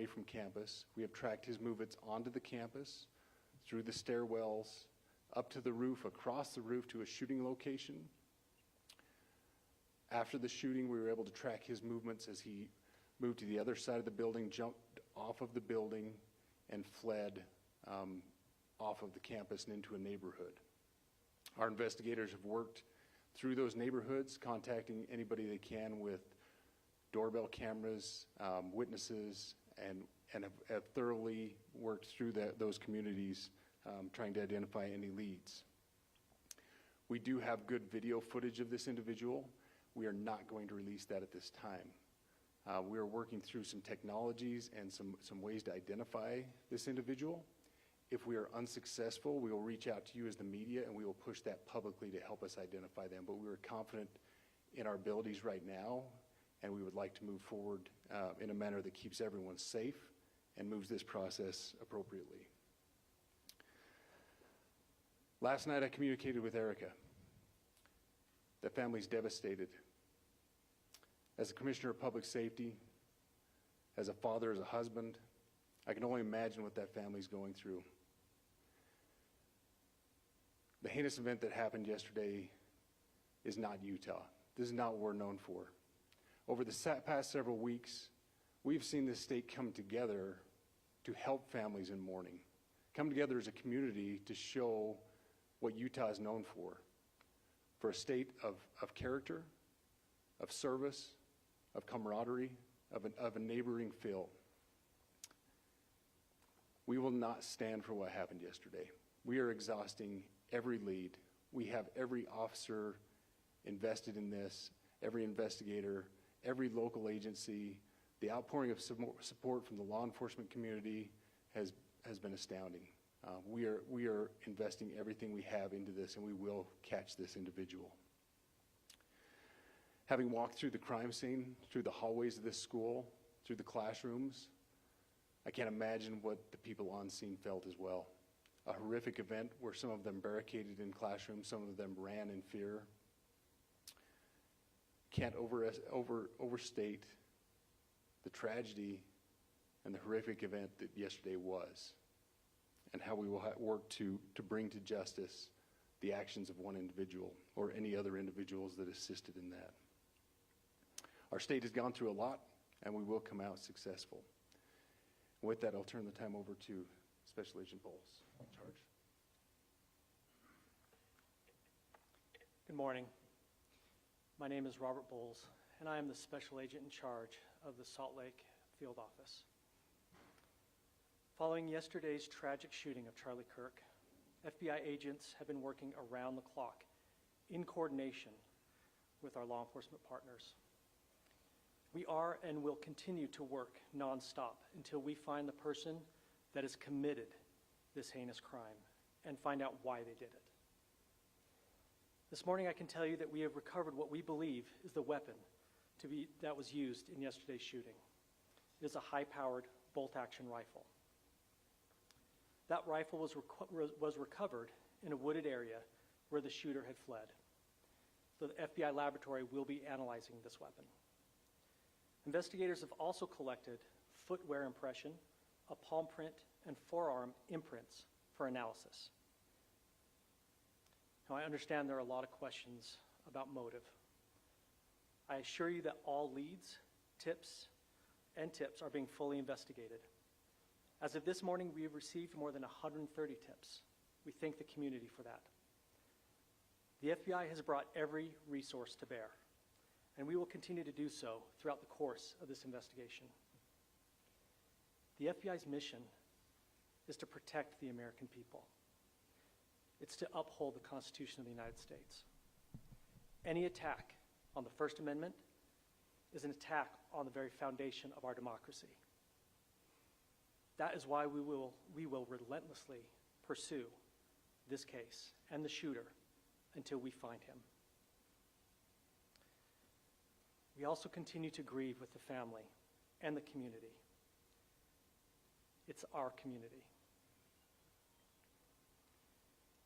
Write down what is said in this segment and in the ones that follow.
from campus. We have tracked his movements onto the campus, through the stairwells, up to the roof, across the roof to a shooting location. After the shooting, we were able to track his movements as he moved to the other side of the building, jumped off of the building, and fled off of the campus and into a neighborhood. Our investigators have worked through those neighborhoods, contacting anybody they can with doorbell cameras, witnesses, and have thoroughly worked through those communities, trying to identify any leads. We do have good video footage of this individual. We are not going to release that at this time. We are working through some technologies and some ways to identify this individual. If we are unsuccessful, we will reach out to you as the media and we will push that publicly to help us identify them. But we are confident in our abilities right now, and we would like to move forward in a manner that keeps everyone safe and moves this process appropriately. Last night I communicated with Erica. That family's devastated. As a commissioner of public safety, as a father, as a husband, I can only imagine what that family's going through. The heinous event that happened yesterday is not Utah. This is not what we're known for. Over the past several weeks, we've seen this state come together to help families in mourning, come together as a community to show what Utah is known for a state of character, of service, of camaraderie, of a neighboring feel. We will not stand for what happened yesterday. We are exhausting every lead. We have every officer invested in this, every investigator, every local agency. The outpouring of support from the law enforcement community has been astounding. We are investing everything we have into this, and we will catch this individual. Having walked through the crime scene, through the hallways of this school, through the classrooms, I can't imagine what the people on scene felt as well. A horrific event where some of them barricaded in classrooms, some of them ran in fear. Can't overstate the tragedy and the horrific event that yesterday was, and how we will work to bring to justice the actions of one individual or any other individuals that assisted in that. Our state has gone through a lot, and we will come out successful. With that, I'll turn the time over to Special Agent Bowles in charge. Good morning. My name is Robert Bowles, and I am the Special Agent in charge of the Salt Lake Field Office. Following yesterday's tragic shooting of Charlie Kirk, FBI agents have been working around the clock in coordination with our law enforcement partners. We are and will continue to work nonstop until we find the person that has committed this heinous crime and find out why they did it. This morning I can tell you that we have recovered what we believe is the weapon that was used in yesterday's shooting. It is a high-powered bolt-action rifle. That rifle was recovered in a wooded area where the shooter had fled. The FBI laboratory will be analyzing this weapon. Investigators have also collected footwear impression, a palm print, and forearm imprints for analysis. Now, I understand there are a lot of questions about motive. I assure you that all leads, tips are being fully investigated. As of this morning, we have received more than 130 tips. We thank the community for that. The FBI has brought every resource to bear, and we will continue to do so throughout the course of this investigation. The FBI's mission is to protect the American people. It's to uphold the Constitution of the United States. Any attack on the First Amendment is an attack on the very foundation of our democracy. That is why we will relentlessly pursue this case and the shooter until we find him. We also continue to grieve with the family and the community. It's our community.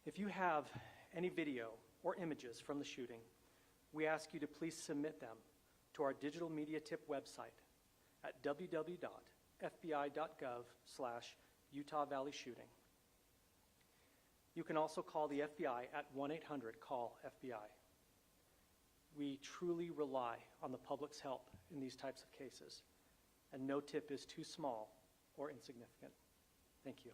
If you have any video or images from the shooting, we ask you to please submit them to our digital media tip website at www.fbi.gov fbi.gov/Utah Valley Shooting. You can also call the FBI at 1-800-CALL-FBI. We truly rely on the public's help in these types of cases, and no tip is too small or insignificant. Thank you.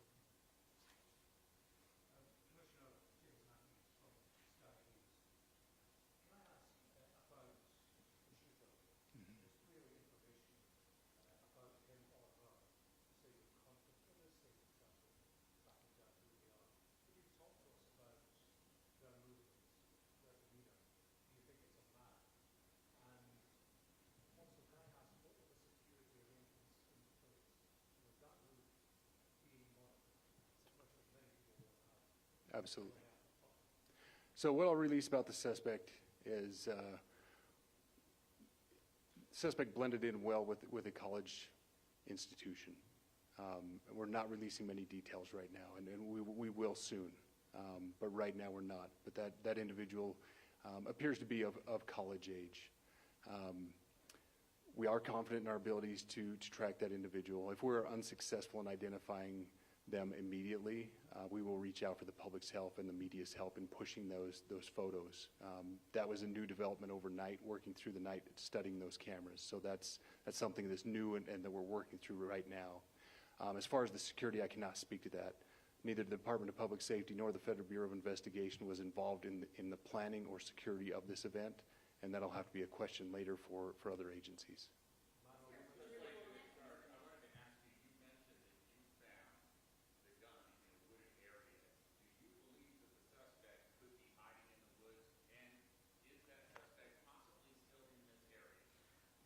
Absolutely. So what I'll release about the suspect is suspect blended in well with a college institution. We're not releasing many details right now, and we will soon. But right now we're not. But that individual appears to be of college age. We are confident in our abilities to track that individual. If we're unsuccessful in identifying them immediately, we will reach out for the public's help and the media's help in pushing those photos. That was a new development overnight, working through the night, studying those cameras. So that's something that's new and that we're working through right now. As far as the security, I cannot speak to that. Neither the Department of Public Safety nor the Federal Bureau of Investigation was involved in the planning or security of this event, and that'll have to be a question later for other agencies.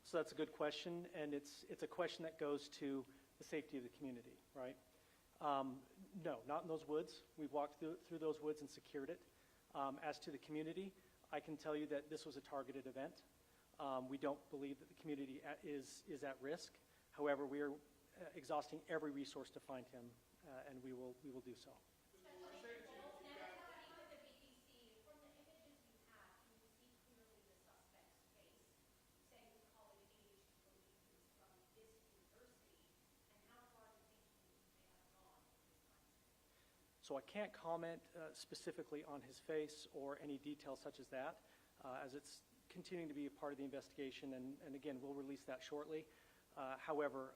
So that's a good question, and it's a question that goes to the safety of the community, right? No, not in those woods. We've walked through those woods and secured it. As to the community, I can tell you that this was a targeted event. We don't believe that the community is at risk. However, we are exhausting every resource to find him, and we will do so. So I can't comment specifically on his face or any details such as that, as it's continuing to be a part of the investigation, and again, we'll release that shortly. However,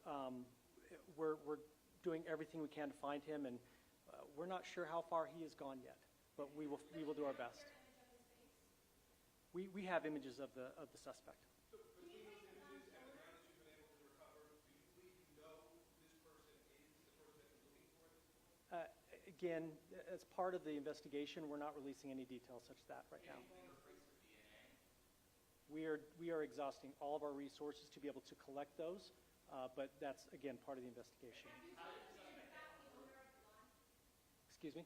we're doing everything we can to find him, and we're not sure how far he has gone yet, but we will do our best. We have images of the suspect. So between those images and the ground that you've been able to recover, do you believe you know who this person is, the person that you're looking for at this point? Again, as part of the investigation, we're not releasing any details such as that right now. We are exhausting all of our resources to be able to collect those, but that's, again, part of the investigation. Excuse me?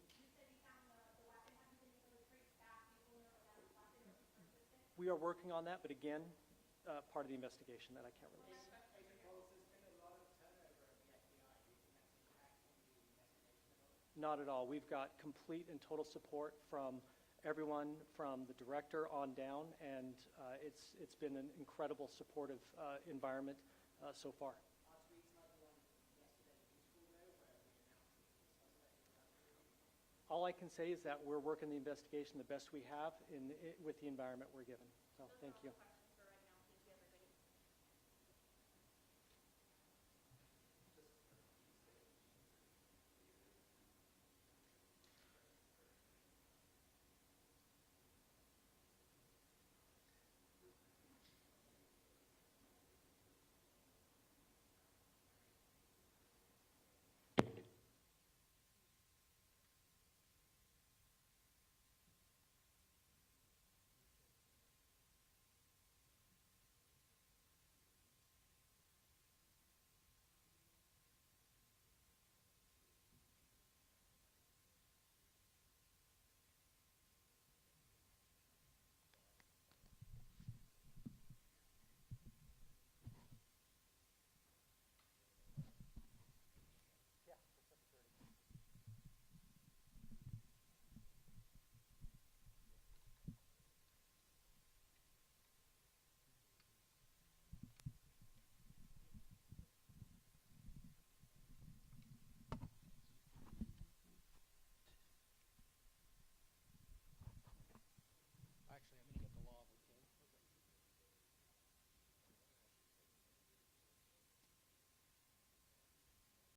We are working on that, but again, part of the investigation that I can't release. Not at all. We've got complete and total support from everyone, from the director on down, and it's been an incredible supportive environment so far. All I can say is that we're working the investigation the best we have with the environment we're given. So thank you.